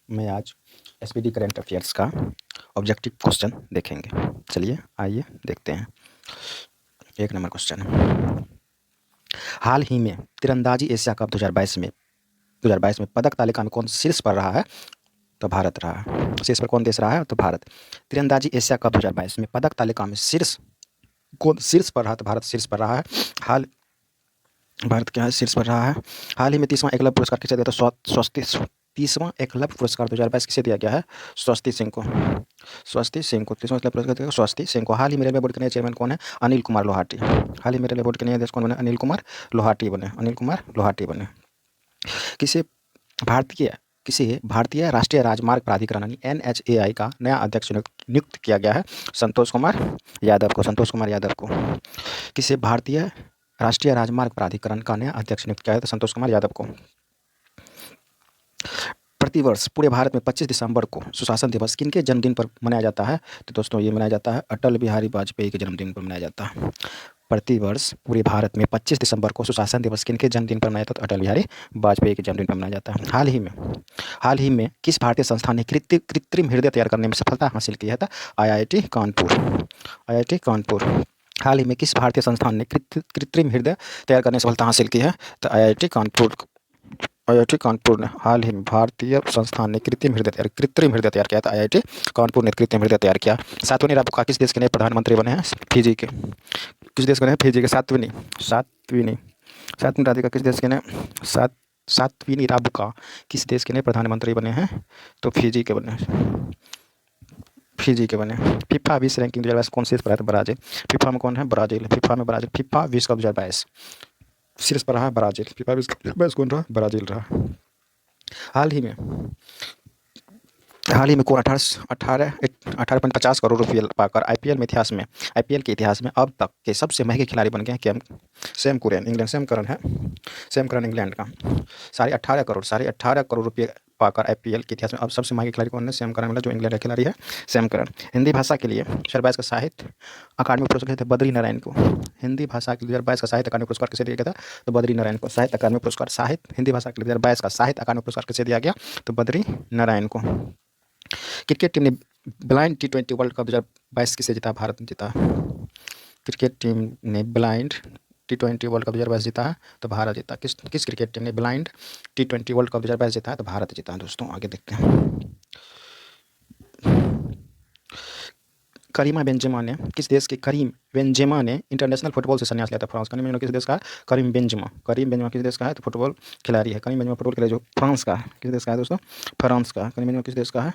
मैं आज SPD current affairs का ऑब्जेक्टिव क्वेश्चन देखेंगे। चलिए आइए देखते हैं। 1 नंबर क्वेश्चन है, हाल ही में तीरंदाजी एशिया कप 2022 में पदक तालिका में कौन शीर्ष पर रहा है? तो भारत रहा है। शीर्ष पर कौन देश रहा है? तो भारत। तीरंदाजी एशिया कप 2022 में पदक तालिका में कौन शीर्ष पर रहा? तो भारत शीर्ष पर रहा है। हाल भारत क्या है? शीर्ष पर रहा है। हाल ही में 30वां एकलव्य पुरस्कार किसे दिया? तो स्वस्ति 30वां एकलव्य पुरस्कार 2022 किसे दिया गया है? स्वस्ति सिंह को। स्वस्ति सिंह को 30वां एकलव्य पुरस्कार दिया गया स्वस्ति सिंह को। हाल ही में रेलवे बोर्ड के नए चेयरमैन कौन है? अनिल कुमार लोहाटी। हाल ही में रेलवे बोर्ड के नए अध्यक्ष कौन बने? अनिल कुमार लोहाटी बने। अनिल कुमार लोहाटी बने। किसे भारतीय राष्ट्रीय राजमार्ग प्राधिकरण यानी NHAI का नया अध्यक्ष नियुक्त किया गया है? संतोष कुमार यादव को। संतोष कुमार यादव को। किसे भारतीय राष्ट्रीय राजमार्ग प्राधिकरण का नया अध्यक्ष नियुक्त किया है? तो संतोष कुमार यादव को। प्रतिवर्ष पूरे भारत में 25 दिसंबर को सुशासन दिवस किनके जन्मदिन पर मनाया जाता है? तो दोस्तों ये मनाया जाता है अटल बिहारी वाजपेयी के जन्मदिन पर मनाया जाता है। प्रतिवर्ष पूरे भारत में 25 दिसंबर को सुशासन दिवस किनके जन्मदिन पर मनाया जाता है? तो अटल बिहारी वाजपेयी के जन्मदिन पर मनाया जाता है। हाल ही में किस भारतीय संस्थान ने कृत्रिम हृदय तैयार करने में सफलता हासिल की है? तो IIT कानपुर। हाल ही में किस भारतीय संस्थान ने कृत्रिम हृदय तैयार करने में सफलता हासिल की है? तो IIT कानपुर ने। हाल ही में भारतीय संस्थान ने कृत्रिम हृदय तैयार किया था। IIT कानपुर ने कृत्रिम हृदय तैयार किया। सातवीं राबुका किस देश के नए प्रधानमंत्री बने हैं? फिजी के। किस देश के नए? फिजी के। सातवीं राधिका किस देश के नए? सातवीं राबुका किस देश के नए प्रधानमंत्री बने हैं? तो फिजी के बने। फीफा विश्व रैंकिंग 2022 कौन शीर्ष पर है? तो ब्राजील। फीफा में कौन है? ब्राजील। फीफा विश्व कप 2022 शीर्ष पर रहा ब्राजील। फीफा विश्व कप 2022 कौन रहा? ब्राजील रहा। हाल ही में कौन 18.50 करोड़ रुपये पाकर आईपीएल के इतिहास में अब तक के सबसे महंगे खिलाड़ी बन गए हैं? सैम करन इंग्लैंड का। 18.5 करोड़ रुपये पाकर आईपीएल के इतिहास में अब सबसे महंगे खिलाड़ी कौन है? सैम करन, जो इंग्लैंड का खिलाड़ी है सैम करन। हिंदी भाषा के लिए 2022 का साहित्य अकादमी पुरस्कार थे बद्री नारायण को। हिंदी भाषा के लिए 2022 का साहित्य अकादमी पुरस्कार किसे दिया गया था? तो बद्री नारायण को। साहित्य अकादमी पुरस्कार हिंदी भाषा के लिए 2022 का साहित्य अकादमी पुरस्कार किसे दिया गया? तो बद्री नारायण को। क्रिकेट टीम ने ब्लाइंड T20 वर्ल्ड कप 2022 किसे जीता? भारत ने जीता। क्रिकेट टीम ने ब्लाइंड T20 वर्ल्ड कप 2022 जीता है? तो भारत जीता। किस क्रिकेट टीम ने ब्लाइंड T20 वर्ल्ड कप 2022 जीता है? तो भारत जीता। दोस्तों आगे देखते हैं। करीम बेंजेमा ने इंटरनेशनल फुटबॉल से संन्यास लिया था। फ्रांस। करीम बेंजेमा किस देश का है? करीम बेंजेमा किस देश का है? तो फुटबॉल खिलाड़ी है। करीम बेंजेमा फुटबॉल खिलाड़ी जो फ्रांस का है। किस देश का है दोस्तों? फ्रांस का। करीम बेंजेमा किस देश का है?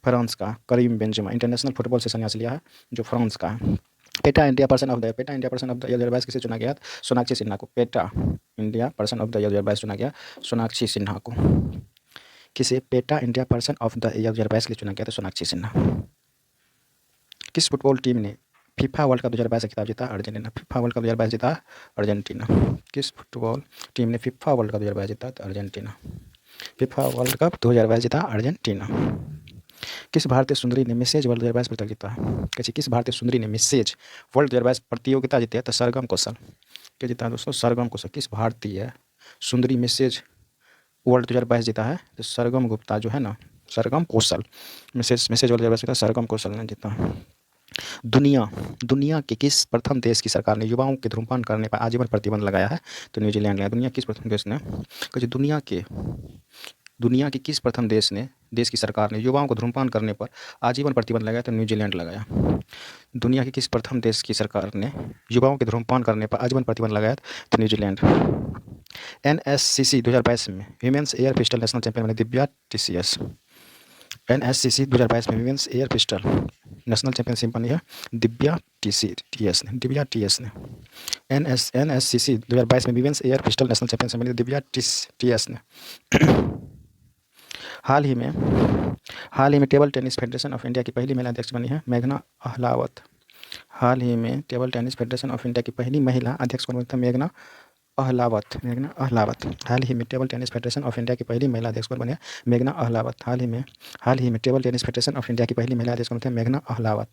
फ्रांस का। करीम बेंजेमा इंटरनेशनल फुटबॉल से संन्यास लिया है, जो फ्रांस का है। PETA India person of the year 2022 किसे चुना गया? सोनाक्षी सिन्हा को। PETA India person of the year 2022 चुना गया सोनाक्षी सिन्हा को। किसे? PETA India person of the year 2022 के लिए चुना गया था सोनाक्षी सिन्हा। किस फुटबॉल टीम ने फीफा वर्ल्ड कप 2022 का खिताब जीता? अर्जेंटीना। फीफा वर्ल्ड कप 2022 जीता अर्जेंटीना। किस फुटबॉल टीम ने फीफा वर्ल्ड कप 2022 जीता? तो अर्जेंटीना। फीफा वर्ल्ड कप 2022 जीता अर्जेंटीना। किस भारतीय सुंदरी ने मिसेज वर्ल्ड 2022 प्रतियोगिता जीता? कैसे? किस भारतीय सुंदरी ने मिसेज वर्ल्ड 2022 प्रतियोगिता जीती है? तो सरगम कौशल। क्या जीता है दोस्तों? सरगम कौशल। किस भारतीय सुंदरी मिसेज वर्ल्ड 2022 जीता है? तो सरगम गुप्ता जो है ना, सरगम कौशल। मिसेज वर्ल्ड 2022 जीता सरगम कौशल ने जीता। दुनिया के किस प्रथम देश की सरकार ने युवाओं के धूम्रपान करने पर आजीवन प्रतिबंध लगाया है? तो न्यूजीलैंड ने। दुनिया किस प्रथम देश ने? दुनिया के किस प्रथम देश की सरकार ने युवाओं को धूम्रपान करने पर आजीवन प्रतिबंध लगाया? तो न्यूजीलैंड लगाया। दुनिया के किस प्रथम देश की सरकार ने युवाओं के धूम्रपान करने पर आजीवन प्रतिबंध लगाया? तो न्यूजीलैंड। NSCC 2022 में women's air pistol national champion बनी दिव्या TCS। NSCC 2022 में women's air pistol national championship बनी है दिव्या TS ने। NSCC 2022 में women's air pistol national championship बनी दिव्या TS ने। हाल ही में table tennis federation of India की पहली महिला अध्यक्ष बनी है मेघना अहलावत। हाल ही में table tennis federation of India की पहली महिला अध्यक्ष कौन बनी थी? मेघना अहलावत। हाल ही में table tennis federation of India की पहली महिला अध्यक्ष कौन बने? मेघना अहलावत। हाल ही में table tennis federation of India की पहली महिला अध्यक्ष कौन थे? मेघना अहलावत।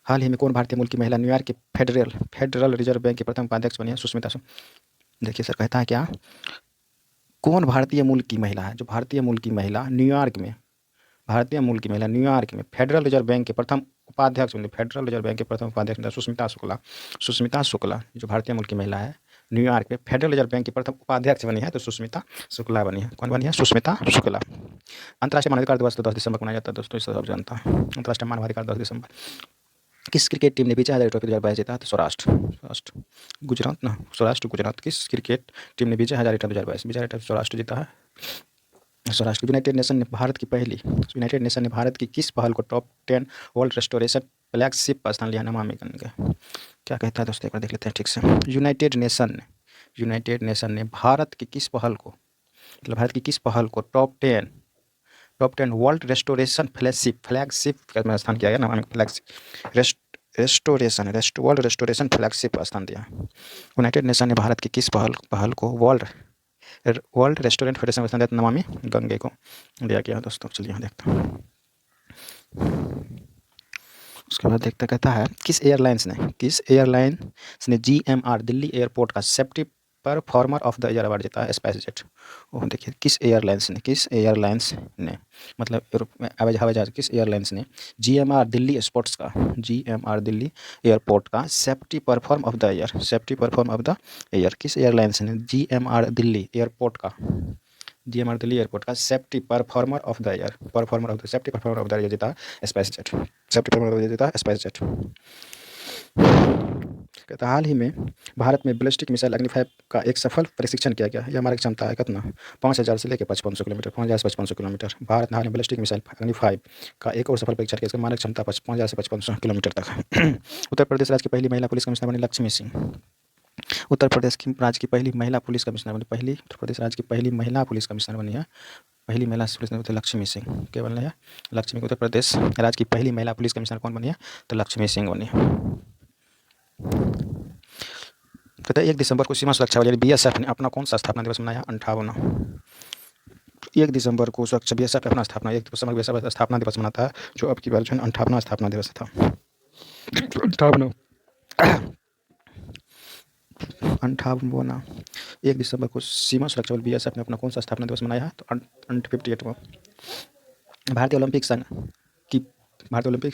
हाल ही में कौन भारतीय मूल की महिला न्यूयॉर्क के फेडरल रिजर्व बैंक के प्रथम उपाध्यक्ष बनी है? सुष्मिता। देखिए सर कहता है क्या, कौन भारतीय मूल की महिला है? जो भारतीय मूल की महिला न्यूयॉर्क में, भारतीय मूल की महिला न्यूयॉर्क में फेडरल रिजर्व बैंक के प्रथम उपाध्यक्ष बनी। फेडरल रिजर्व बैंक के प्रथम उपाध्यक्ष बनी सुष्मिता शुक्ला। सुष्मिता शुक्ला जो भारतीय मूल की महिला है, न्यूयॉर्क में फेडरल रिजर्व बैंक की प्रथम उपाध्यक्ष बनी है, तो सुष्मिता शुक्ला बनी है। कौन बनी है? सुष्मिता शुक्ला। अंतर्राष्ट्रीय मानवाधिकार दिवस तो 10 दिसंबर को मनाया जाता है दोस्तों, इसे सब जानता है। अंतर्राष्ट्रीय मानवाधिकार 10 दिसंबर। किस क्रिकेट टीम ने विजय हजारे ट्रॉफी 2022 जीता? तो सौराष्ट्र गुजरात ना, सौराष्ट्र गुजरात। किस क्रिकेट टीम ने विजय हजारे ट्रॉफी 2022 विजय ट्रॉफी सौराष्ट्र जीता है? सौराष्ट्र। यूनाइटेड नेशन ने भारत की किस पहल को टॉप 10 वर्ल्ड रेस्टोरेशन फ्लैगशिप पर स्थान लिया? नमामि गंगे। क्या कहता है दोस्तों, एक बार देख लेते हैं ठीक से। यूनाइटेड नेशन ने भारत की किस पहल को, मतलब भारत की किस पहल को टॉप 10 वर्ल्ड रेस्टोरेशन फ्लैगशिप में स्थान किया गया? Namami flagship world restoration flagship पर स्थान दिया। यूनाइटेड नेशन ने भारत की किस पहल को वर्ल्ड रेस्टोरेंट फेडरेशन में स्थान दिया? नमामि गंगे को दिया गया दोस्तों। चलिए यहाँ देखते हैं। उसके बाद देखते कहता है किस एयरलाइंस ने GMR दिल्ली एयरपोर्ट का safety performer of the year award जीता है? स्पाइसजेट। ओह देखिए, किस एयरलाइंस ने मतलब यूरोप में हवाई जहाज, किस एयरलाइंस ने GMR दिल्ली एयरपोर्ट का safety perform of the year, किस एयरलाइंस ने GMR दिल्ली एयरपोर्ट का safety performer of the year जीता? SpiceJet. Safety performer of the year जीता स्पाइसजेट। कहता हाल ही में भारत में बैलिस्टिक मिसाइल अग्नि-5 का एक सफल परीक्षण किया गया। यह हमारी क्षमता है कितना? 5000 से लेकर 5500 किलोमीटर। 5000 से 5500 किलोमीटर। भारत ने हाल में बैलिस्टिक मिसाइल अग्नि-5 का एक और सफल परीक्षण किया। इसका मानक क्षमता 5000 से 5500 किलोमीटर तक है। उत्तर प्रदेश राज्य की पहली महिला पुलिस कमिश्नर बनी लक्ष्मी सिंह। उत्तर प्रदेश राज्य की पहली महिला पुलिस कमिश्नर बनी है। पहली महिला पुलिस कमिश्नर लक्ष्मी सिंह। क्या बनी है? लक्ष्मी। उत्तर प्रदेश राज्य की पहली महिला पुलिस कमिश्नर कौन बनी है? तो लक्ष्मी सिंह बनी। कहते हैं 1 दिसंबर को सीमा सुरक्षा बल यानी BSF ने अपना कौन सा स्थापना दिवस मनाया? 58वां। 1 दिसंबर को BSF अपना स्थापना दिवस मनाता है, जो अब की बार जो है 58वां स्थापना दिवस था। 58वां 1 दिसंबर को सीमा सुरक्षा बल BSF ने अपना कौन सा स्थापना दिवस मनाया है? तो 58वां। भारतीय ओलंपिक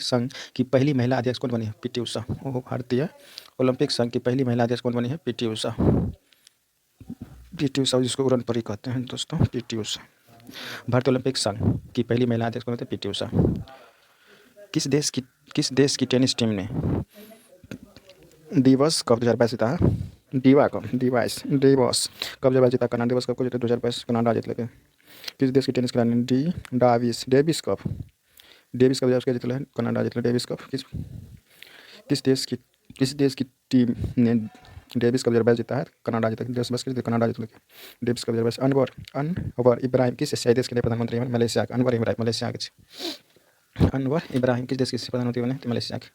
संघ की पहली महिला अध्यक्ष कौन बनी है? PT उषा। भारतीय ओलंपिक संघ की पहली महिला अध्यक्ष कौन बनी है? PT उषा। जिसको उड़न परी कहते हैं दोस्तों, PT उषा। भारतीय ओलंपिक संघ की पहली महिला अध्यक्ष कौन होती है? PT उषा। किस देश की टेनिस टीम ने दिवस कब 2022 जीता है? दिवस कब 2022 जीता? कनाडा। दिवस कब को जीता? 2022 कनाडा जीत लगे। किस देश की टेनिस खिलाड़ी ने डेविस कप जीतल है? कनाडा जीतल डेविस कप। किस देश की टीम ने डेविस कप 2022 जीता है? कनाडा जीता। कनाडा जीतल डेविस कप 2022। अनवर इब्राहिम किस एशियाई देश के नए प्रधानमंत्री बने? मलेशिया के। अनवर इब्राहिम किस देश के प्रधानमंत्री बने? तो मलेशिया के।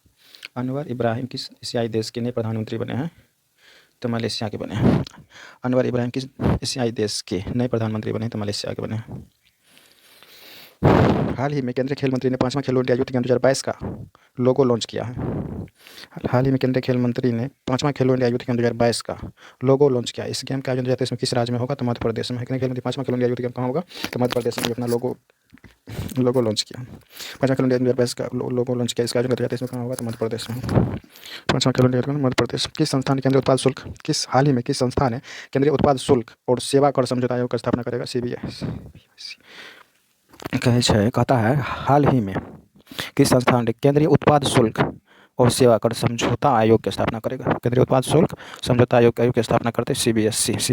अनवर इब्राहिम किस एशियाई देश के नए प्रधानमंत्री बने हैं? तो मलेशिया के बने हैं। अनवर इब्राहिम किस एशियाई देश के नए प्रधानमंत्री बने? तो मलेशिया के बने हैं। हाल ही में केंद्रीय खेल मंत्री ने 5वां खेलो इंडिया यूथ गेम 2022 का लोगो लॉन्च किया है। हाल ही में केंद्रीय खेल मंत्री ने 5वां खेलो इंडिया यूथ गेम 2022 का लोगो लॉन्च किया। इस गेम का आयोजन 2023 में किस राज्य में होगा? तो मध्य प्रदेश में। केंद्रीय खेल मंत्री 5वां खेलो इंडिया यूथ गेम कहाँ होगा? तो मध्य प्रदेश में अपना लोगो लॉन्च किया। 5वां खेलो इंडिया 2022 का लोगो लॉन्च किया। इसका आयोजन 2023 में कहाँ होगा? तो मध्य प्रदेश में। 5वां खेलो इंडिया मध्य प्रदेश। किस संस्था ने केंद्रीय उत्पाद शुल्क हाल ही में किस संस्था ने केंद्रीय उत्पाद शुल्क और सेवा कर समझौता आयोग की स्थापना करेगा? CBI। कहता है हाल ही में किस संस्था ने केंद्रीय उत्पाद शुल्क और सेवा कर समझौता आयोग की स्थापना करेगा? केंद्रीय उत्पाद शुल्क समझौता आयोग की स्थापना करते CBIC।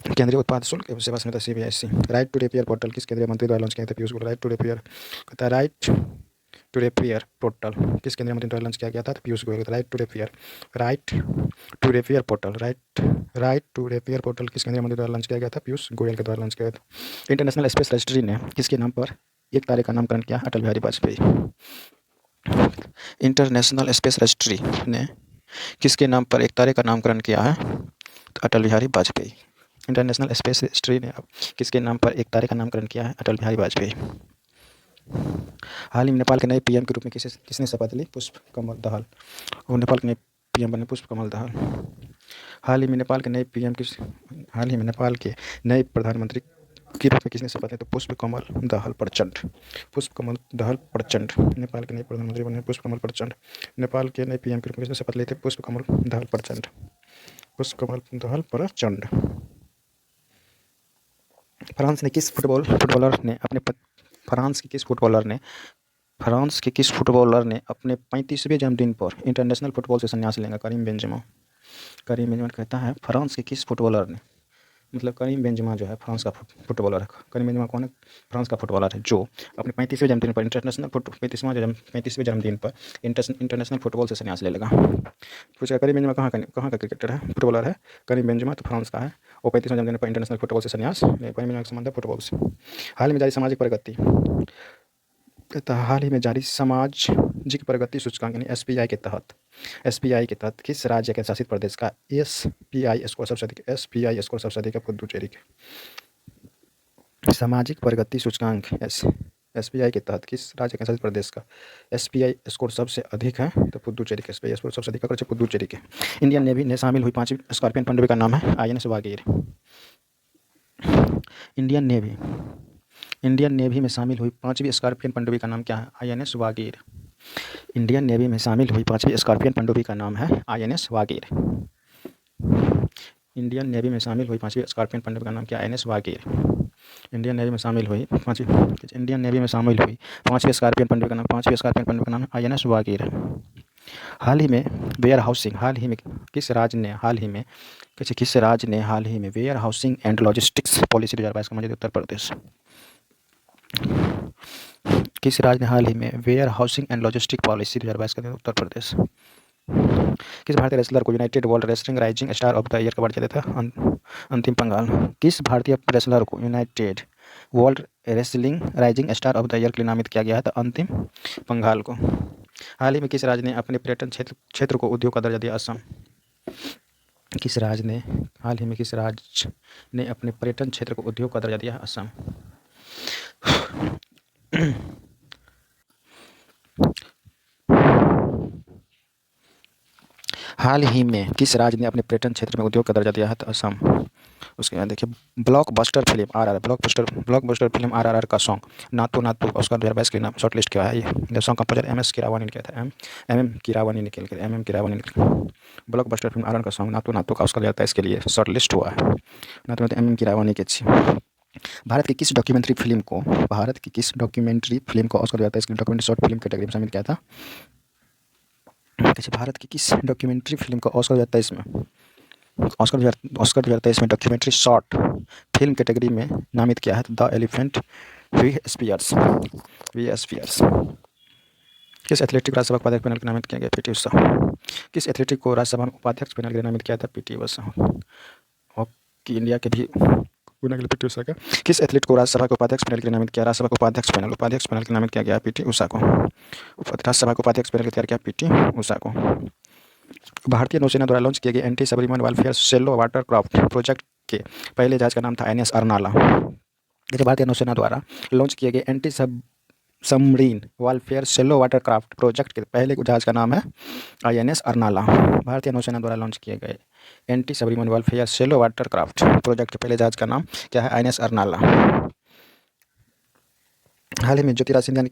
केंद्रीय उत्पाद शुल्क एवं सेवा समिति CBIC। Right to repair portal किस केंद्रीय मंत्री द्वारा लॉन्च किया था? Piyush Goyal. Right to repair portal किस केंद्रीय मंत्री द्वारा लॉन्च किया गया था? Piyush Goyal. Right to repair portal किस केंद्रीय मंत्री द्वारा लॉन्च किया गया था? पीयूष गोयल के द्वारा लॉन्च किया गया था। इंटरनेशनल स्पेस रजिस्ट्री ने किसके नाम पर एक तारे का नामकरण किया? Atal Bihari Vajpayee. International space registry ने किसके नाम पर एक तारे का नामकरण किया है? तो Atal Bihari Vajpayee. International space registry ने किसके नाम पर एक तारे का नामकरण किया है? अटल बिहारी वाजपेयी। हाल ही में नेपाल के नए पीएम के रूप में किसने शपथ ली? पुष्प कमल दहल। और नेपाल के नए पीएम बने पुष्प कमल दहल। हाल ही में नेपाल के नए प्रधानमंत्री के रूप में किसने शपथ ली? तो पुष्प कमल दहल प्रचंड। पुष्प कमल दहल प्रचंड नेपाल के नए प्रधानमंत्री बने पुष्प कमल प्रचंड। नेपाल के नए पीएम के रूप में किसने शपथ ली थी? पुष्प कमल दहल प्रचंड। पुष्प कमल दहल प्रचंड। फ्रांस के किस फुटबॉलर ने अपने 35वें जन्मदिन पर इंटरनेशनल फुटबॉल से संन्यास लेगा? Karim Benzema. कहता है फ्रांस के किस फुटबॉलर ने, मतलब करीम बेंजेमा जो है फ्रांस का फुटबॉलर है। करीम बेंजेमा कौन है? फ्रांस का फुटबॉलर है जो अपने 35वें जन्मदिन पर इंटरनेशनल फुटबॉल से संन्यास ले लेगा। पूछा करीम बेंजेमा कहाँ का क्रिकेटर है, फुटबॉलर है? करीम बेंजेमा तो फ्रांस का है और 35वें जन्मदिन पर इंटरनेशनल फुटबॉल से संन्यास। करीम बेंजेमा का संबंध है फुटबॉल से। हाल ही में जारी सामाजिक प्रगति सामाजिक प्रगति सूचकांक यानी एसपीआई के तहत किस राज्य के शासित प्रदेश का एसपीआई स्कोर सबसे अधिक है? पुदुचेरी के। सामाजिक प्रगति सूचकांक एसपीआई के तहत किस राज्य के शासित प्रदेश का एसपीआई स्कोर सबसे अधिक है? तो पुदुचेरी के। एसपीआई स्कोर सबसे अधिक है पुदुचेरी के। इंडियन नेवी में शामिल हुई 5वीं स्कॉर्पियन पनडुब्बी का नाम है आईएनएस वागीर। इंडियन नेवी में शामिल हुई 5वीं स्कॉर्पियन पनडुब्बी का नाम क्या है? आईएनएस वागीर। इंडियन नेवी में शामिल हुई 5वीं स्कॉर्पियन पनडुब्बी का नाम है आईएनएस वागीर। इंडियन नेवी में शामिल हुई 5वीं स्कॉर्पियन पनडुब्बी का नाम क्या? आईएनएस वागीर। इंडियन नेवी में शामिल हुई 5वीं स्कॉर्पियन पनडुब्बी का नाम आईएनएस वागीर। हाल ही में किस राज्य ने हाल ही में warehousing and logistics policy 2022 का मौजूद? उत्तर प्रदेश। किस राज्य ने हाल ही में warehousing and logistic policy 2022 का? उत्तर प्रदेश। किस भारतीय रेसलर को united world wrestling rising star of the year का अवार्ड दिया था? अंतिम पंघाल। किस भारतीय रेसलर को united world wrestling rising star of the year के लिए नामित किया गया था? अंतिम पंघाल को। हाल ही में किस राज्य ने अपने पर्यटन क्षेत्र को उद्योग का दर्जा दिया? असम। हाल ही में किस राज्य ने अपने पर्यटन क्षेत्र को उद्योग का दर्जा दिया? असम। हाल ही में किस राज्य ने अपने पर्यटन क्षेत्र में उद्योग का दर्जा दिया है? तो असम। उसके बाद देखिए ब्लॉकबस्टर फिल्म आरआरआर का सॉन्ग नातू नातू ऑस्कर 2022 के नाम शॉर्ट लिस्ट किया है। ये सॉन्ग कंपोजर एम कीरावानी ने किया था। एम एम कीरावानी निकल ब्लॉकबस्टर फिल्म आरआरआर का सॉन्ग नातू नातू का ऑस्कर 2023 के लिए शॉर्ट लिस्ट हुआ है। नातू नातू एम कीरावानी की अच्छी। भारत की किस डॉक्यूमेंट्री फिल्म को ऑस्कर 2023 के डॉक्यूमेंट्री शॉर्ट फिल्म कैटेगरी में शामिल किया था? भारत की किस डॉक्यूमेंट्री फिल्म को ऑस्कर 2023 में डॉक्यूमेंट्री शॉर्ट फिल्म कैटेगरी में नामित किया है? The elephant whisperers. किस एथलेटिक को राज्यसभा उपाध्यक्ष पैनल के नामित किया गया? पीटी उषा। किस एथलेटिक को राज्यसभा उपाध्यक्ष पैनल के नामित किया था? पीटी उषा। हॉकी इंडिया के भी पीटी उषा का। किस एथलीट को राज्यसभा के उपाध्यक्ष पैनल के लिए नामित किया? राज्यसभा को उपाध्यक्ष पैनल के नामित किया गया? पीटी उषा को। राज्यसभा को उपाध्यक्ष पैनल तैयार किया? पीटी उषा को। भारतीय नौसेना द्वारा लॉन्च किए गए anti submarine warfare shallow watercraft project के पहले जहाज का नाम था आईएनएस अर्नाला। भारतीय नौसेना द्वारा लॉन्च किए गए anti submarine warfare shallow watercraft project के पहले जहाज का नाम है आईएनएस अर्नाला। भारतीय नौसेना द्वारा लॉन्च किए गए anti submarine warfare shallow watercraft project के पहले जहाज का नाम क्या है? आईएनएस अर्नाला। हाल ही में ज्योतिराज सिंधिया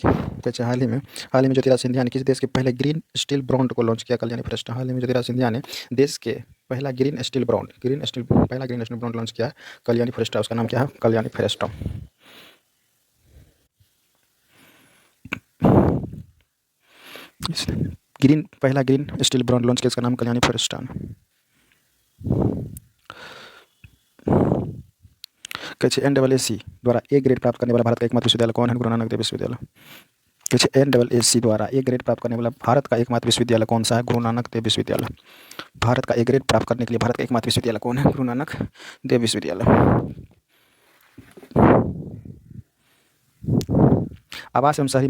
ने किस देश के पहले ग्रीन स्टील ब्रांड को लॉन्च किया? कल्याणी फॉरेस्ट। हाल ही में ज्योतिराज सिंधिया ने देश के पहला ग्रीन स्टील ब्रांड लॉन्च किया है कल्याणी फॉरेस्ट। उसका नाम क्या है? कल्याणी फॉरेस्ट। पहला ग्रीन स्टील ब्रांड लॉन्च किया, इसका नाम कल्याणी फॉरेस्ट। NAAC द्वारा ए ग्रेड प्राप्त करने वाला भारत का एकमात्र विश्वविद्यालय कौन है? गुरु नानक देव विश्वविद्यालय। NAAC द्वारा ए ग्रेड प्राप्त करने वाला भारत का एकमात्र विश्वविद्यालय कौन सा है? गुरु नानक देव विश्वविद्यालय। भारत का ए ग्रेड प्राप्त करने के लिए भारत का एकमात्र विश्वविद्यालय कौन है? गुरु नानक देव विश्वविद्यालय। आवास एवं शहरी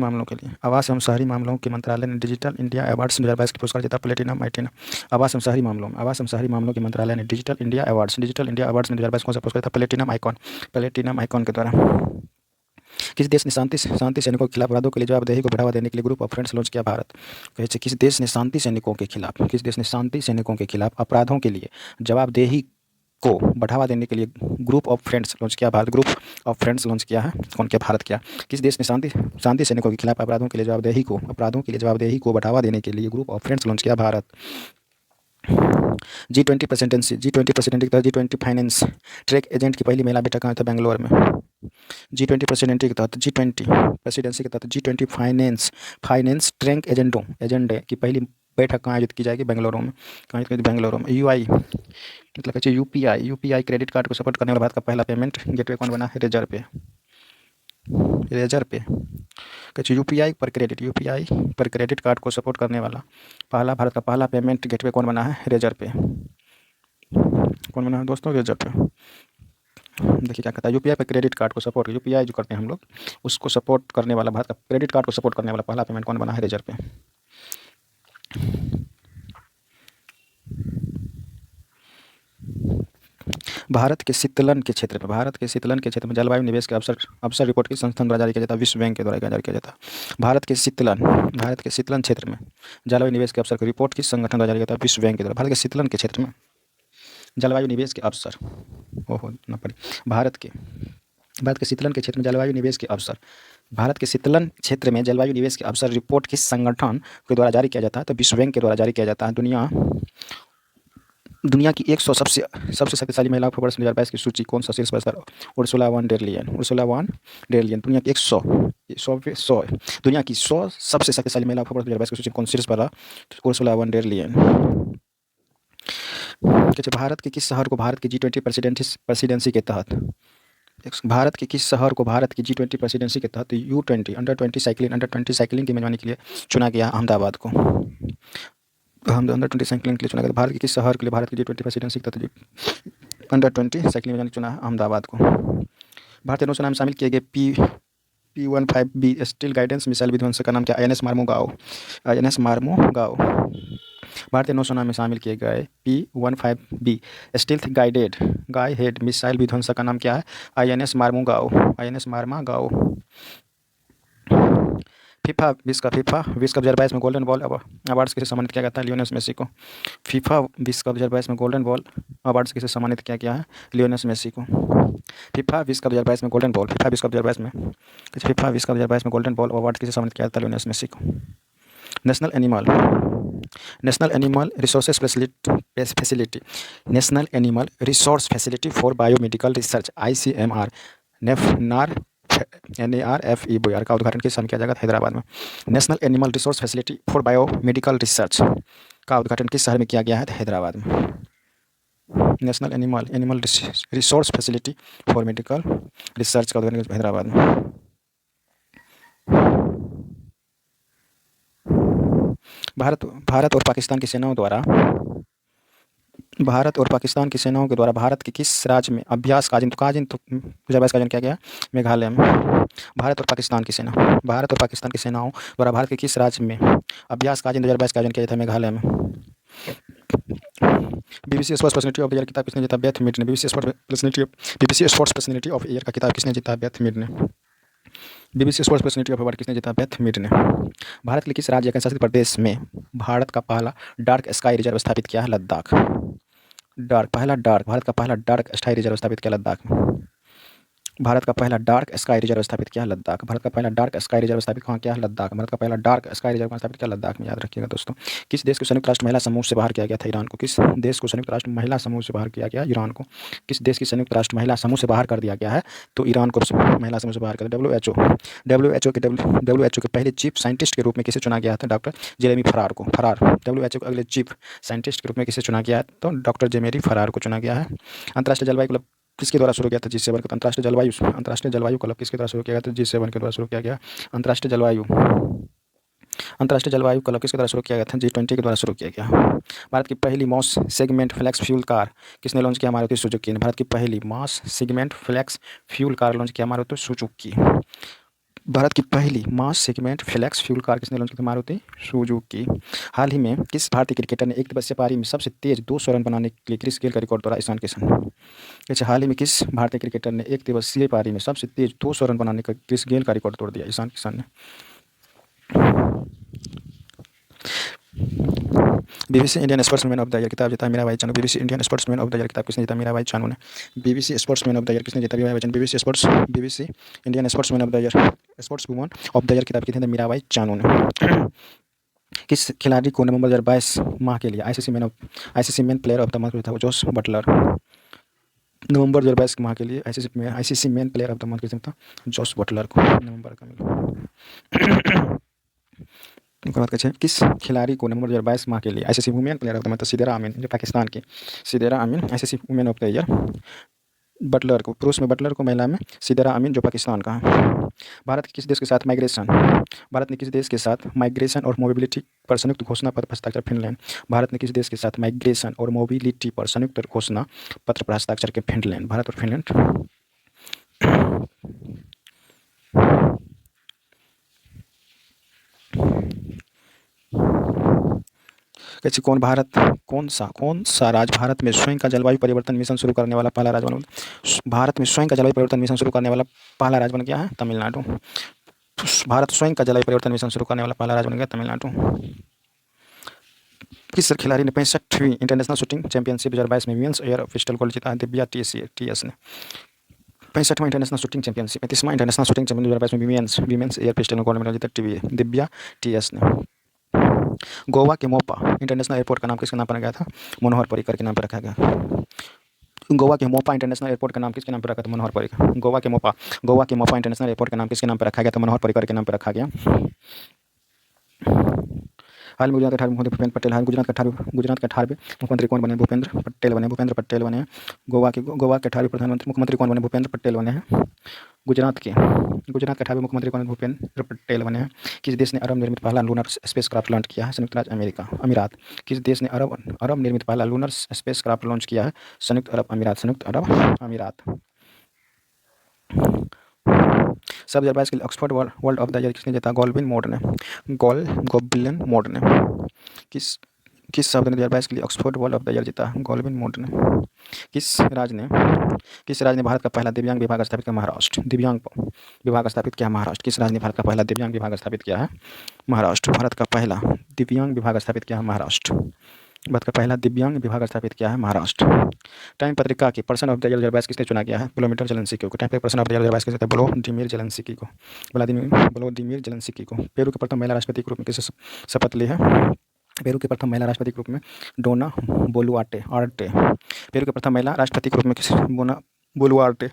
मामलों के मंत्रालय ने डिजिटल इंडिया अवार्ड्स 2022 के पुरस्कार जीता प्लेटिनम आइटिन। आवास एवं शहरी मामलों के मंत्रालय ने डिजिटल इंडिया अवार्ड्स में 2022 कौन सा पुरस्कार था? प्लेटिनम आइकॉन के द्वारा। किस देश ने शांति सैनिकों के खिलाफ अपराधों के लिए जवाबदेही को बढ़ावा देने के लिए ग्रुप ऑफ फ्रेंड्स लॉन्च किया? भारत। कहे छै किस देश ने शांति सैनिकों के खिलाफ अपराधों के लिए जवाबदेही को बढ़ावा देने के लिए ग्रुप ऑफ फ्रेंड्स लॉन्च किया? Bharat. Group of friends launch किया है कौन किया? भारत किया। किस देश ने शांति सैनिकों के खिलाफ अपराधों के लिए जवाबदेही को बढ़ावा देने के लिए ग्रुप ऑफ फ्रेंड्स लॉन्च किया? भारत। G20 प्रेसिडेंसी के तहत G20 फाइनेंस ट्रैक एजेंट की पहली महिला बैठक कहाँ था? बेंगलोर में। G20 प्रेसिडेंसी के तहत G20 फाइनेंस ट्रैक एजेंडे की पहली बैठक कहाँ आयोजित की जाएगी? बेंगलुरु में। कहाँ आयोजित की? बेंगलुरु में। UI मतलब कहते हैं यूपीआई क्रेडिट कार्ड को सपोर्ट करने वाला भारत का पहला पेमेंट गेटवे कौन बना है? रेजर पे। कहते यूपीआई पर क्रेडिट कार्ड को सपोर्ट करने वाला भारत का पहला पेमेंट गेटवे कौन बना है? रेजर पे। कौन बना है दोस्तों? रेजर पे। देखिए क्या कहता है, यूपीआई पर क्रेडिट कार्ड को सपोर्ट, यूपीआई जो करते हैं हम लोग उसको सपोर्ट करने वाला भारत का क्रेडिट कार्ड को सपोर्ट करने वाला पहला पेमेंट कौन बना है? रेजर पे। भारत के शीतलन के क्षेत्र में जलवायु निवेश के अवसर रिपोर्ट किस संस्थान द्वारा जारी किया जाता है? विश्व बैंक के द्वारा जारी किया जाता है। भारत के शीतलन क्षेत्र में जलवायु निवेश के अवसर की रिपोर्ट किस संगठन द्वारा जारी किया जाता है? विश्व बैंक के द्वारा। भारत के शीतलन के क्षेत्र में जलवायु निवेश के अवसर भारत के शीतलन के क्षेत्र में जलवायु निवेश के अवसर रिपोर्ट किस संगठन के द्वारा जारी किया जाता है? तो विश्व बैंक के द्वारा जारी किया जाता है। दुनिया की 100 सबसे शक्तिशाली महिलाओं के वर्ष 2022 की सूची कौन सा शीर्ष पर? Ursula von der Leyen. दुनिया की 100 दुनिया की 100 सबसे शक्तिशाली महिलाओं के वर्ष 2022 की सूची कौन शीर्ष पर? Ursula von der Leyen. Bharat के किस शहर को भारत की G20 प्रेसिडेंसी के तहत U20 अंडर 20 साइकिलिंग की मेजबानी के लिए चुना गया? अहमदाबाद को। अंडर 20 साइकिलिंग के लिए चुना गया। भारत के किस शहर के लिए भारत की G20 प्रेसिडेंसी के तहत अंडर 20 साइकिलिंग में चुना है? अहमदाबाद को। भारतीय नौसेना में शामिल किए गए P-15B स्टील गाइडेंस मिसाइल विध्वंसक का नाम क्या? INS मार्मोगाओ। भारतीय नौसेना में शामिल किए गए P-15B स्टील्थ गाइडेड मिसाइल विध्वंसक का नाम क्या है? INS मार्मोगाओ। फीफा विश्व कप 2022 में गोल्डन बॉल अवार्ड्स किसे सम्मानित किया गया था? लियोनेल मेसी को। फीफा विश्व कप 2022 में गोल्डन बॉल अवार्ड्स किसे सम्मानित किया गया है? लियोनेल मेसी को। फीफा विश्व कप 2022 में गोल्डन बॉल अवार्ड किसे सम्मानित किया था? लियोनेल मेसी को। National animal resource facility for biomedical research ICMR NARFE का उद्घाटन किस स्थान किया जाएगा? हैदराबाद में। National animal resource facility for biomedical research का उद्घाटन किस शहर में किया गया है? हैदराबाद में। National animal resource facility for medical research का उद्घाटन हैदराबाद में। भारत और पाकिस्तान की सेनाओं के द्वारा भारत के किस राज्य में अभ्यास का आयोजन किया गया? मेघालय में। भारत और पाकिस्तान की सेनाओं द्वारा भारत के किस राज्य में अभ्यास का आयोजन 2022 का आयोजन किया जाता है? मेघालय में। BBC sports personality of the year किताब किसने जीता? बेथ मीड ने। BBC sports personality of year का किताब किसने जीता? बेथ मीड ने। BBC sports personality of award किसने जीता? बेथ मीड ने। भारत के किस राज्य या केंद्र शासित प्रदेश में भारत का पहला डार्क स्काई रिजर्व स्थापित किया है? लद्दाख। भारत का पहला डार्क स्काई रिजर्व स्थापित किया लद्दाख में। भारत का पहला डार्क स्काई रिजर्व स्थापित किया लद्दाख। भारत का पहला डार्क स्काई रिजर्व स्थापित कहाँ किया? लद्दाख। भारत का पहला डार्क स्काई रिजर्व स्थापित किया? लद्दाख में। याद रखिएगा दोस्तों। किस देश को संयुक्त राष्ट्र महिला समूह से बाहर किया गया था? ईरान को। किस देश को संयुक्त राष्ट्र महिला समूह से बाहर किया गया? ईरान को। किस देश की संयुक्त राष्ट्र महिला समूह से बाहर कर दिया गया है? तो ईरान को महिला समूह से बाहर कर। WHO के पहले चीफ साइंटिस्ट के रूप में किसे चुना गया था? डॉक्टर जेरेमी फरार को। WHO के अगले चीफ साइंटिस्ट के रूप में किसे चुना गया है? तो डॉक्टर जेरेमी फरार को चुना गया है। अंतर्राष्ट्रीय जलवायु क्लब किसके द्वारा शुरू किया था? G7 का। अंतर्राष्ट्रीय जलवायु क्लब किसके द्वारा शुरू किया गया था? G7 के द्वारा शुरू किया गया। अंतर्राष्ट्रीय जलवायु क्लब किसके द्वारा शुरू किया गया था? G20 के द्वारा शुरू किया गया। भारत की पहली mass segment flex fuel car किसने लॉन्च किया? मारुति सुजुकी ने। भारत की पहली mass segment flex fuel car launch किया मारुति सुजुकी। भारत की पहली mass segment flex fuel car किसने लॉन्च की थी? मारुति सुजुकी। हाल ही में किस भारतीय क्रिकेटर ने एक दिवसीय पारी में सबसे तेज 200 रन बनाने के लिए क्रिस गेल का रिकॉर्ड तोड़ा? ईशान किशन। अच्छा, हाल ही में किस भारतीय क्रिकेटर ने एक दिवसीय पारी में सबसे तेज 200 रन बनाने का क्रिस गेल का रिकॉर्ड तोड़ दिया? ईशान किशन ने। BBC Indian sportsman of the year किताब जीता Mirabai Chanu. BBC Indian sportsman of the year किताब किसने जीता? मीराबाई चानू ने। BBC sportsman of the year किसने जीता? Mirabai Chanu. BBC Indian sportsman of the year sports woman of the year किताब किसने जीता? मीराबाई चानू ने। किस खिलाड़ी को नवंबर 2022 माह के लिए ICC man player of the month था? Jos Buttler. नवंबर 2022 माह के लिए ICC man player of the month किसने था? जोस बटलर को नवंबर का मिला। किस खिलाड़ी को नवंबर 2022 माह के लिए ICC women player of the month? Sidra Amin, जो पाकिस्तान की Sidra Amin ICC women of the year. Buttler को, पुरुष में बटलर को, महिला में सिदेरा अमीन जो पाकिस्तान का है। भारत ने किस देश के साथ माइग्रेशन और मोबिलिटी पर संयुक्त घोषणा पत्र पर हस्ताक्षर? फिनलैंड। भारत ने किस देश के साथ माइग्रेशन और मोबिलिटी पर संयुक्त घोषणा पत्र पर हस्ताक्षर के? फिनलैंड। भारत और फिनलैंड। कैसे कौन सा राज्य भारत में स्वयं का जलवायु परिवर्तन मिशन शुरू करने वाला पहला राज्य बन? भारत में स्वयं का जलवायु परिवर्तन मिशन शुरू करने वाला पहला राज्य बन गया है तमिलनाडु। भारत स्वयं का जलवायु परिवर्तन मिशन शुरू करने वाला पहला राज्य बन गया तमिलनाडु। किस खिलाड़ी ने 65वीं इंटरनेशनल शूटिंग चैंपियनशिप 2022 में विमेंस एयर पिस्टल गोल्ड जीता है? दिव्या टीएस ने। 65वां इंटरनेशनल शूटिंग चैंपियनशिप 35वां इंटरनेशनल शूटिंग चैंपियनशिप 2022 में women's air pistol gold medal जीता दिव्या टीएस ने। गोवा के मोपा इंटरनेशनल एयरपोर्ट का नाम किसके नाम पर रखा गया था? मनोहर पर्रिकर के नाम पर रखा गया। गोवा के मोपा इंटरनेशनल एयरपोर्ट का नाम किसके नाम पर रखा था? मनोहर पर्रिकर। गोवा के मोपा इंटरनेशनल एयरपोर्ट का नाम किसके नाम पर रखा गया था? मनोहर पर्रिकर के नाम पर रखा गया। हाल में गुजरात के 18वें मुख्यमंत्री भूपेंद्र पटेल। गुजरात के 18वें मुख्यमंत्री कौन बने? भूपेंद्र पटेल बने। गोवा के 18वें मुख्यमंत्री कौन बने? भूपेंद्र पटेल बने हैं। गुजरात के 18वें मुख्यमंत्री कौन? भूपेंद्र पटेल बने हैं। किस देश ने अरब निर्मित पहला लूनर स्पेस क्राफ्ट लॉन्च किया है? संयुक्त राज्य अमीरात। किस देश ने अरब निर्मित पहला लूनर स्पेस क्राफ्ट लॉन्च किया है? संयुक्त अरब अमीरात। सब 2022 के लिए Oxford world of the year किसने जीता? गोल्बिन मोड ने। किस शब्द ने 2022 के लिए Oxford world of the year जीता? गोल्बिन मोड ने। किस राज्य ने भारत का पहला दिव्यांग विभाग स्थापित किया? महाराष्ट्र। दिव्यांग विभाग स्थापित किया महाराष्ट्र। किस राज्य ने भारत का पहला दिव्यांग विभाग स्थापित किया है? महाराष्ट्र। भारत का पहला दिव्यांग विभाग स्थापित किया है महाराष्ट्र। भारत का पहला दिव्यांग विभाग स्थापित किया है महाराष्ट्र। टाइम पत्रिका की पर्सन ऑफ द ईयर 2022 किसने चुना गया है? व्लादिमीर ज़ेलेंस्की को। टाइम पत्रिका पर्सन ऑफ द ईयर 2022 किसने? व्लादिमीर ज़ेलेंस्की को। पेरू की प्रथम महिला राष्ट्रपति के रूप में किसने शपथ ली है? पेरू की प्रथम महिला राष्ट्रपति के रूप में डोना बोलुआर्टे। पेरू की प्रथम महिला राष्ट्रपति के रूप में डोना बोलुआर्टे।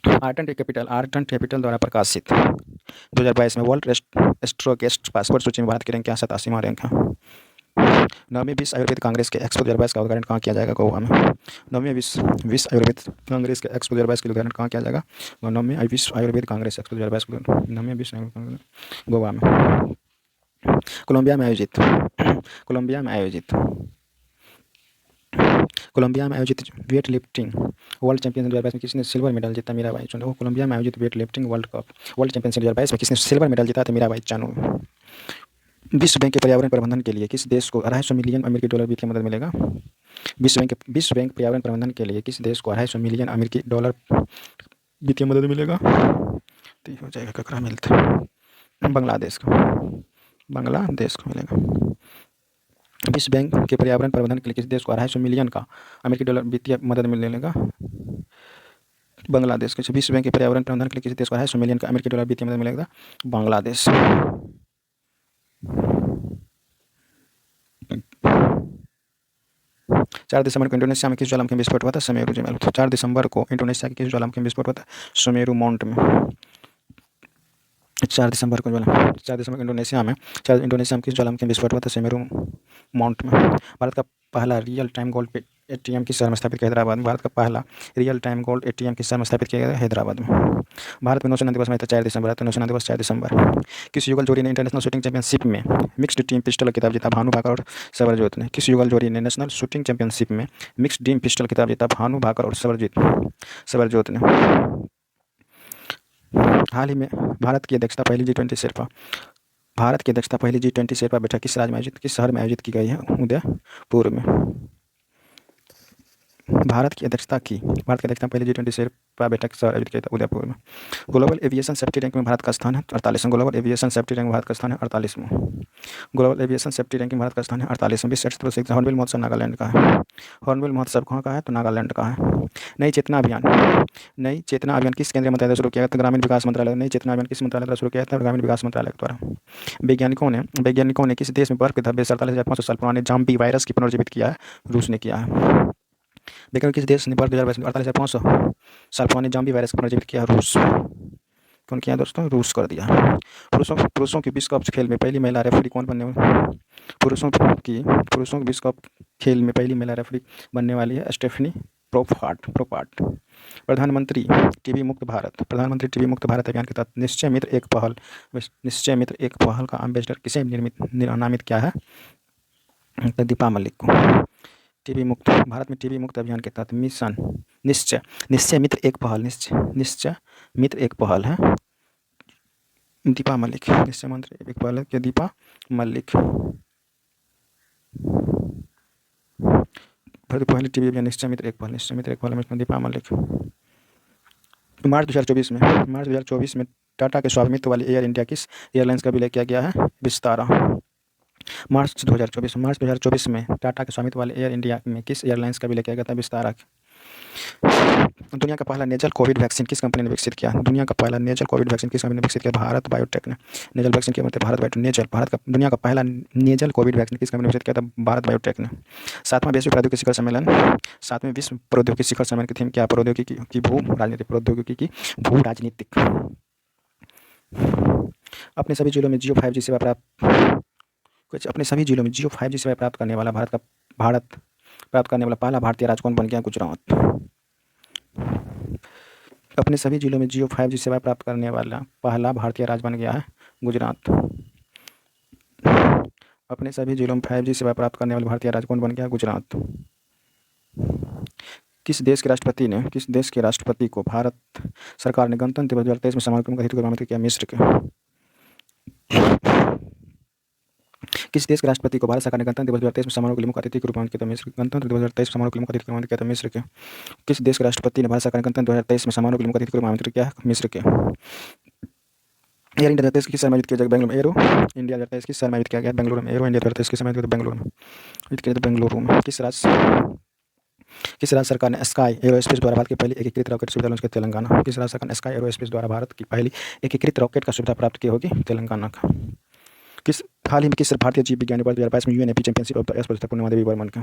आर्टन कैपिटल द्वारा प्रकाशित 2022 में वर्ल्ड स्ट्रॉन्गेस्ट पासपोर्ट सूची में भारत की रैंक क्या? 87वां रैंक है। 9वीं विश्व आयुर्वेद कांग्रेस के एक्सपो 2022 का उद्घाटन कहाँ किया जाएगा? गोवा में। 9वीं विश्व आयुर्वेद कांग्रेस के एक्सपो 2022 के उद्घाटन कहाँ किया जाएगा? 9वीं विश्व आयुर्वेद कांग्रेस एक्सपो 2022 गोवा में। कोलंबिया में आयोजित वेट लिफ्टिंग वर्ल्ड चैंपियनशिप 2022 में किसने सिल्वर मेडल जीता? मीराबाई चानू। कोलंबिया में आयोजित वेट लिफ्टिंग वर्ल्ड चैंपियनशिप 2022 में किसने सिल्वर मेडल जीता? मीराबाई चानू। विश्व बैंक के पर्यावरण प्रबंधन के लिए किस देश को $250 मिलियन अमेरिकी डॉलर वित्तीय मदद मिलेगा? विश्व बैंक पर्यावरण प्रबंधन के लिए किस देश को $250 मिलियन अमेरिकी डॉलर वित्तीय मदद मिलेगा? तो हो जाएगा ककरा मिलता? बांग्लादेश को मिलेगा। विश्व बैंक के पर्यावरण प्रबंधन के लिए किस देश को $250 मिलियन का अमेरिकी डॉलर वित्तीय मदद मिलेगा? बांग्लादेश के। विश्व बैंक के पर्यावरण प्रबंधन के लिए किस देश को $250 मिलियन का अमेरिकी डॉलर वित्तीय मदद मिलेगा? बांग्लादेश। 4 दिसंबर को इंडोनेशिया में किस ज्वालामुखी में विस्फोट हुआ था? सुमेरु ज्वालामुखी। 4 दिसंबर को इंडोनेशिया के किस ज्वालामुखी में विस्फोट हुआ था? सुमेरु माउंट में। 4 दिसंबर को इंडोनेशिया में किस ज्वालामुखी में विस्फोट हुआ था? सुमेरु माउंट में। भारत का पहला रियल टाइम गोल्ड एटीएम किस शहर में स्थापित किया? हैदराबाद में। भारत का पहला रियल टाइम गोल्ड एटीएम किस शहर में स्थापित किया गया? हैदराबाद में। भारत में नौसेना दिवस में 4 दिसंबर। किस युगल जोड़ी ने इंटरनेशनल शूटिंग चैंपियनशिप में मिक्स्ड टीम पिस्टल खिताब जीता? भानु भाकर और सबरजोत ने। किस युगल जोड़ी ने नेशनल शूटिंग चैंपियनशिप में मिक्स्ड टीम पिस्टल खिताब जीता? भानु भाकर और सबरजोत ने। हाल ही में भारत की अध्यक्षता पहली G20 शेरपा भारत की अध्यक्षता पहली G20 शेरपा बैठक किस शहर में आयोजित की गई है? उदयपुर में। भारत की अध्यक्षता पहली G20 शेरपा बैठक शहर आयोजित किया था उदयपुर में। ग्लोबल एविएशन सेफ्टी रैंक में भारत का स्थान है 48वां। Global aviation safety rank Bharat का स्थान है 48वां। Global aviation safety ranking Bharat का स्थान है 48वां। विश्व क्षेत्र प्रसिद्ध हॉर्नबिल महोत्सव नागालैंड का है। हॉर्नबिल महोत्सव कहाँ का है? तो नागालैंड का है। नई चेतना अभियान किस केंद्रीय मंत्रालय द्वारा शुरू किया गया? तो ग्रामीण विकास मंत्रालय। नई चेतना अभियान किस मंत्रालय द्वारा शुरू किया गया था? ग्रामीण विकास मंत्रालय द्वारा। वैज्ञानिकों ने किस देश में बर्फ के धब्बे 47,500 साल पुराने ज़ॉम्बी वायरस की पुनर्जीवित किया है? रूस ने किया है। वैज्ञानिक किस देश ने बर्फ 48,500 साल पुराने ज़ॉम्बी वायरस को पुनर्जीवित किया? रूस। कौन किया दोस्तों? रूस कर दिया। पुरुषों की विश्व कप खेल में पहली महिला रेफरी कौन बनने वाली? पुरुषों की विश्व कप खेल में पहली महिला रेफरी बनने वाली है स्टेफनी प्रोपाट। प्रधानमंत्री टीबी मुक्त भारत अभियान के तहत निश्चय मित्र एक पहल का एम्बेसडर किसे नामित किया है? तो दीपा मलिक को। भारत में टीबी मुक्त अभियान के तहत मिशन निश्चय मित्र एक पहल है दीपा मलिक। निश्चय मंत्री एक पहल है दीपा मलिक। पहले टीबी अभियान निश्चय मित्र एक पहल में दीपा मलिक। मार्च 2024 में टाटा के स्वामित्व वाली एयर इंडिया किस एयरलाइंस का विलय किया गया है? विस्तारा। मार्च 2024 में टाटा के स्वामित्व वाले एयर इंडिया में किस एयरलाइंस का विलय किया गया था? विस्तारा। दुनिया का पहला नेजल कोविड वैक्सीन किस कंपनी ने विकसित किया? भारत बायोटेक ने। नेजल वैक्सीन क्या मतलब? दुनिया का पहला नेजल कोविड वैक्सीन किस कंपनी ने विकसित किया था? भारत बायोटेक ने। 7वां विश्व प्रौद्योगिकी शिखर सम्मेलन की थीम क्या? प्रौद्योगिकी की भू राजनीतिक। अपने सभी जिलों में जियो 5G सेवा प्राप्त करने वाला पहला भारतीय राज्य कौन बन गया? गुजरात। अपने सभी जिलों में जियो 5G सेवा प्राप्त करने वाला पहला भारतीय राज्य बन गया है गुजरात। अपने सभी जिलों में 5G सेवा प्राप्त करने वाले भारतीय राज्य कौन बन गया? गुजरात। किस देश के राष्ट्रपति को भारत सरकार ने गणतंत्र दिवस 2023 में समारोह के मुख्य अतिथि के रूप में आमंत्रित किया? मिस्र के। किस देश के राष्ट्रपति को भारत सरकार ने गणतंत्र दिवस 2023 में समारोह के लिए मुख्य अतिथि के रूप में आमंत्रित किया? मिस्र। गणतंत्र दिवस 2023 समारोह के लिए मुख्य अतिथि के रूप में आमंत्रित किया? मिस्र के। किस देश के राष्ट्रपति ने भारत सरकार ने गणतंत्र 2023 में समारोह के लिए मुख्य अतिथि के रूप में आमंत्रित किया? मिस्र के। एयर इंडिया 2023 किस शहर में आयोजित किया जाएगा? बेंगलुरु में। एरो इंडिया 2023 किस शहर में आयोजित किया गया? बेंगलुरु में। एरो इंडिया 2023 किस शहर में आयोजित किया? बेंगलुरु में। किस राज्य सरकार ने स्काई एरोस्पेस द्वारा भारत की पहली एकीकृत रॉकेट सुविधा लॉन्च की? तेलंगाना। किस राज्य सरकार ने स्काई एरोस्पेस द्वारा भारत की पहली एकीकृत रॉकेट का सुविधा प्राप्त की होगी? तेलंगाना का। हाल ही में किस भारतीय जीव विज्ञानी वर्ष 2022 में यूएनएपी चैंपियनशिप ऑफ द एर्थ प्रतियोगिता पुणे में देवी बर्मन का?